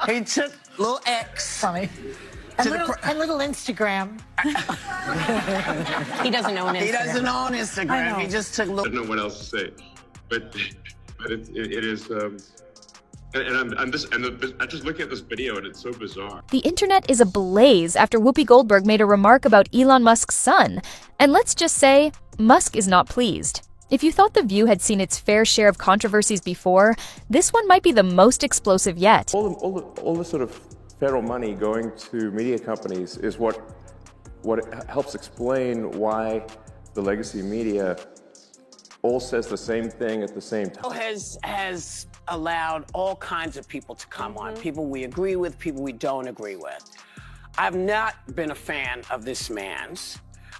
He took little X. Funny. And little Instagram. He doesn't own Instagram. He doesn't own Instagram. He just took little. I don't know what else to say, but it is. I'm just looking at this video and it's so bizarre. The internet is ablaze after Whoopi Goldberg made a remark about Elon Musk's son. And let's just say, Musk is not pleased. If you thought The View had seen its fair share of controversies before, this one might be the most explosive yet. All the sort of federal money going to media companies is what helps explain why the legacy media all says the same thing at the same time. Has allowed all kinds of people to come on, people we agree with, people we don't agree with. I've not been a fan of this man's.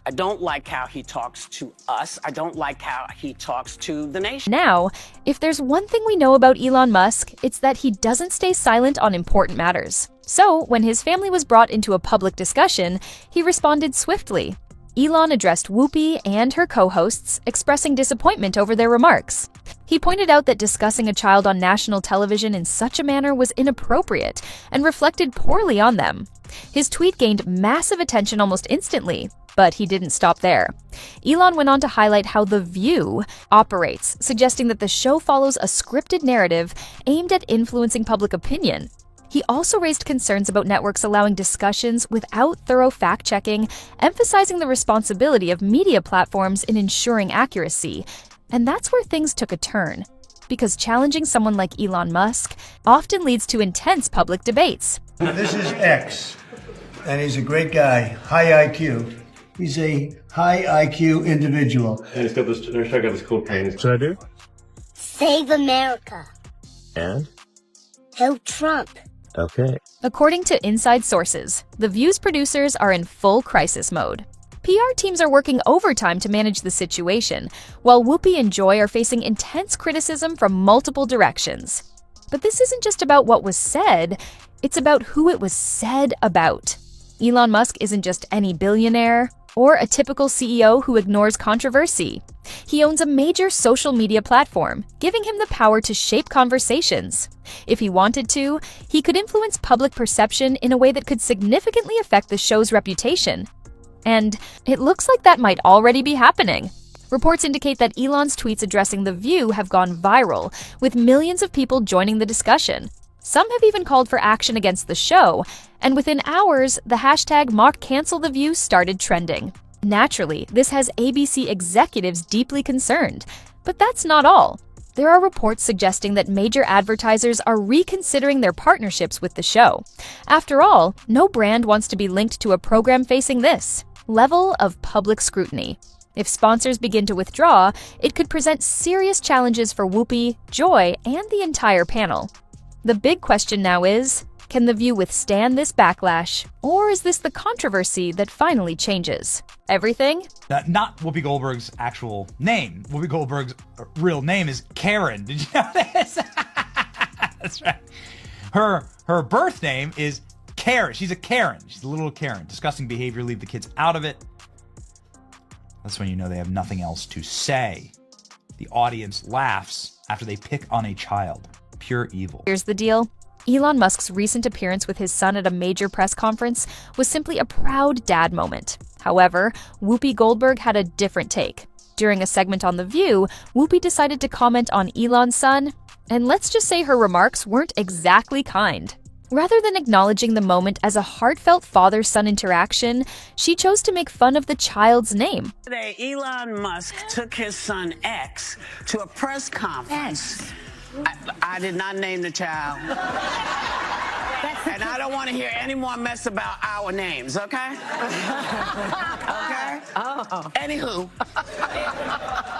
I don't like how he talks to us. I don't like how he talks to the nation. Now, if there's one thing we know about Elon Musk, it's that he doesn't stay silent on important matters. So, when his family was brought into a public discussion, he responded swiftly. Elon addressed Whoopi and her co-hosts, expressing disappointment over their remarks. He pointed out that discussing a child on national television in such a manner was inappropriate and reflected poorly on them. His tweet gained massive attention almost instantly, but he didn't stop there. Elon went on to highlight how The View operates, suggesting that the show follows a scripted narrative aimed at influencing public opinion. He also raised concerns about networks allowing discussions without thorough fact-checking, emphasizing the responsibility of media platforms in ensuring accuracy. And that's where things took a turn, because challenging someone like Elon Musk often leads to intense public debates. This is X, and he's a great guy, high IQ. He's a high IQ individual. And he's got this, check out this cool painting. Should I do? Save America. And? Help Trump. Okay. According to inside sources, The View's producers are in full crisis mode. PR teams are working overtime to manage the situation, while Whoopi and Joy are facing intense criticism from multiple directions. But this isn't just about what was said, it's about who it was said about. Elon Musk isn't just any billionaire or a typical CEO who ignores controversy. He owns a major social media platform, giving him the power to shape conversations. If he wanted to, he could influence public perception in a way that could significantly affect the show's reputation. And it looks like that might already be happening. Reports indicate that Elon's tweets addressing The View have gone viral, with millions of people joining the discussion. Some have even called for action against the show, and within hours, the hashtag #MockCancelTheView started trending. Naturally, this has ABC executives deeply concerned. But that's not all. There are reports suggesting that major advertisers are reconsidering their partnerships with the show. After all, no brand wants to be linked to a program facing this level of public scrutiny. If sponsors begin to withdraw, it could present serious challenges for Whoopi, Joy, and the entire panel. The big question now is, can The View withstand this backlash, or is this the controversy that finally changes everything? Not Whoopi Goldberg's actual name. Whoopi Goldberg's real name is Karen. Did you know this? That's right. Her birth name is Karen. She's a Karen. She's a little Karen. Disgusting behavior. Leave the kids out of it. That's when you know they have nothing else to say. The audience laughs after they pick on a child. Pure evil. Here's the deal. Elon Musk's recent appearance with his son at a major press conference was simply a proud dad moment. However, Whoopi Goldberg had a different take. During a segment on The View, Whoopi decided to comment on Elon's son, and let's just say her remarks weren't exactly kind. Rather than acknowledging the moment as a heartfelt father-son interaction, she chose to make fun of the child's name. Today, Elon Musk took his son X to a press conference. I did not name the child. And I don't want to hear any more mess about our names, okay? Okay? Oh. Anywho,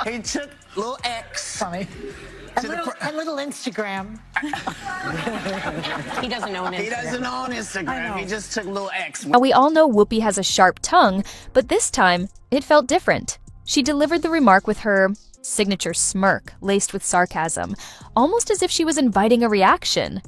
he took little X. Funny. And little Instagram. He doesn't own Instagram. He doesn't own Instagram. He just took little X. Now, we all know Whoopi has a sharp tongue, but this time, it felt different. She delivered the remark with her signature smirk laced with sarcasm, almost as if she was inviting a reaction.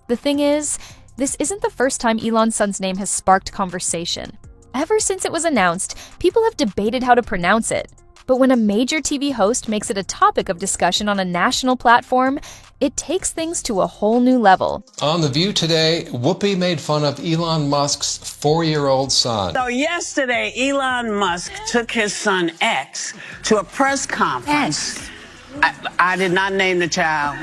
The thing is, this isn't the first time Elon's son's name has sparked conversation. Ever since it was announced, people have debated how to pronounce it. But when a major TV host makes it a topic of discussion on a national platform, it takes things to a whole new level. On The View today, Whoopi made fun of Elon Musk's 4-year-old son. So yesterday, Elon Musk took his son X to a press conference. I did not name the child.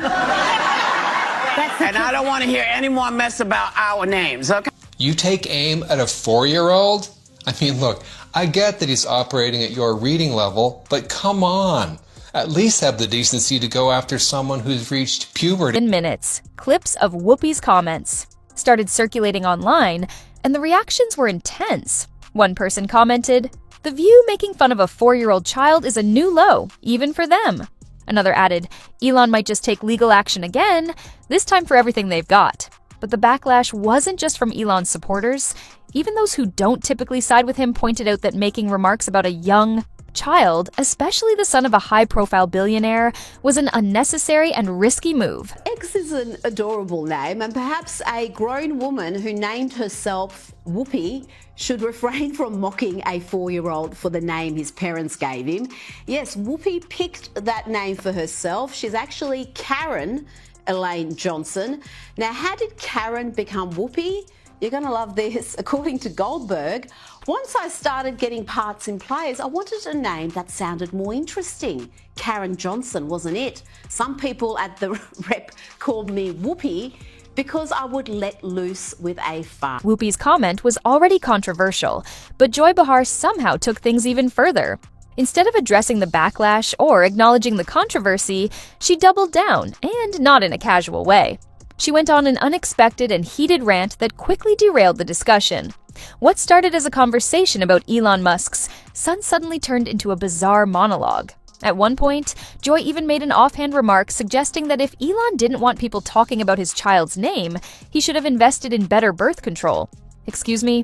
And I don't want to hear any more mess about our names, okay? You take aim at a 4-year-old? I mean, look, I get that he's operating at your reading level, but come on. At least have the decency to go after someone who's reached puberty. In minutes, clips of Whoopi's comments started circulating online, and the reactions were intense. One person commented, "The View making fun of a 4-year-old child is a new low, even for them." Another added, "Elon might just take legal action again, this time for everything they've got." But the backlash wasn't just from Elon's supporters. Even those who don't typically side with him pointed out that making remarks about a young child, especially the son of a high-profile billionaire, was an unnecessary and risky move. X is an adorable name, and perhaps a grown woman who named herself Whoopi should refrain from mocking a 4-year-old for the name his parents gave him. Yes, Whoopi picked that name for herself. She's actually Karen Elaine Johnson. Now, how did Karen become Whoopi? You're going to love this. According to Goldberg, once I started getting parts in plays, I wanted a name that sounded more interesting. Karen Johnson wasn't it. Some people at the rep called me Whoopi because I would let loose with a fart. Whoopi's comment was already controversial, but Joy Behar somehow took things even further. Instead of addressing the backlash or acknowledging the controversy, she doubled down, and not in a casual way. She went on an unexpected and heated rant that quickly derailed the discussion. What started as a conversation about Elon Musk's son suddenly turned into a bizarre monologue. At one point, Joy even made an offhand remark suggesting that if Elon didn't want people talking about his child's name, he should have invested in better birth control. Excuse me?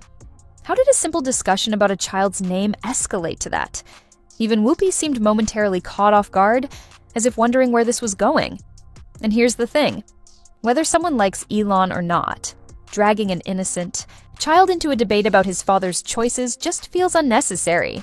How did a simple discussion about a child's name escalate to that? Even Whoopi seemed momentarily caught off guard, as if wondering where this was going. And here's the thing. Whether someone likes Elon or not, dragging an innocent child into a debate about his father's choices just feels unnecessary.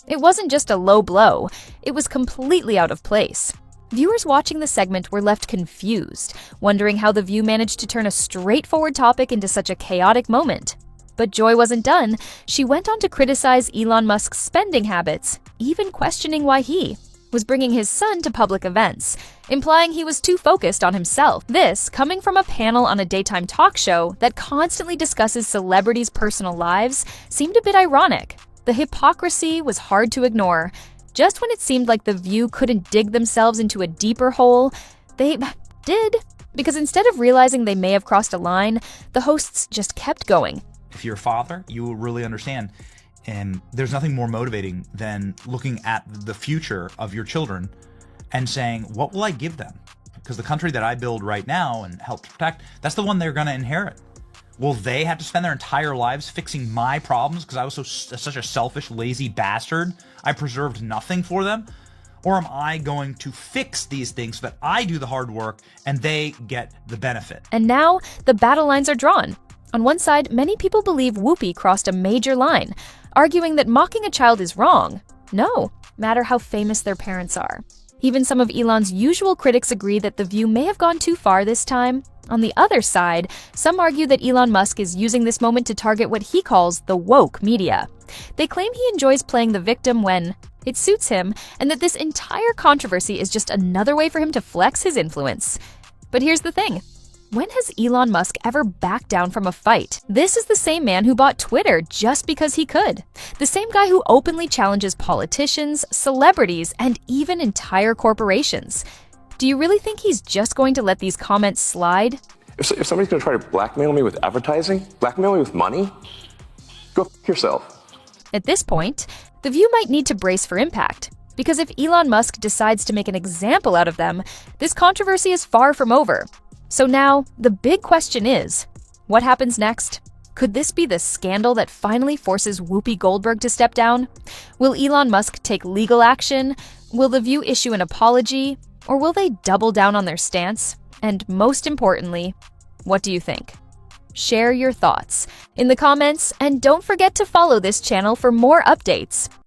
It wasn't just a low blow, it was completely out of place. Viewers watching the segment were left confused, wondering how The View managed to turn a straightforward topic into such a chaotic moment. But Joy wasn't done. She went on to criticize Elon Musk's spending habits, even questioning why he was bringing his son to public events, implying he was too focused on himself. This coming from a panel on a daytime talk show that constantly discusses celebrities' personal lives seemed a bit ironic. The hypocrisy was hard to ignore. Just when it seemed like The View couldn't dig themselves into a deeper hole, they did. Because instead of realizing they may have crossed a line, the hosts just kept going. If you're a father, you will really understand. And there's nothing more motivating than looking at the future of your children and saying, what will I give them? Because the country that I build right now and help to protect, that's the one they're going to inherit. Will they have to spend their entire lives fixing my problems because I was such a selfish, lazy bastard? I preserved nothing for them? Or am I going to fix these things so that I do the hard work and they get the benefit? And now the battle lines are drawn. On one side, many people believe Whoopi crossed a major line, arguing that mocking a child is wrong. No matter how famous their parents are. Even some of Elon's usual critics agree that The View may have gone too far this time. On the other side, some argue that Elon Musk is using this moment to target what he calls the woke media. They claim he enjoys playing the victim when it suits him, and that this entire controversy is just another way for him to flex his influence. But here's the thing. When has Elon Musk ever backed down from a fight? This is the same man who bought Twitter just because he could. The same guy who openly challenges politicians, celebrities, and even entire corporations. Do you really think he's just going to let these comments slide? If somebody's going to try to blackmail me with advertising, blackmail me with money, go f*** yourself. At this point, The View might need to brace for impact. Because if Elon Musk decides to make an example out of them, this controversy is far from over. So now, the big question is, what happens next? Could this be the scandal that finally forces Whoopi Goldberg to step down? Will Elon Musk take legal action? Will The View issue an apology? Or will they double down on their stance? And most importantly, what do you think? Share your thoughts in the comments, and don't forget to follow this channel for more updates.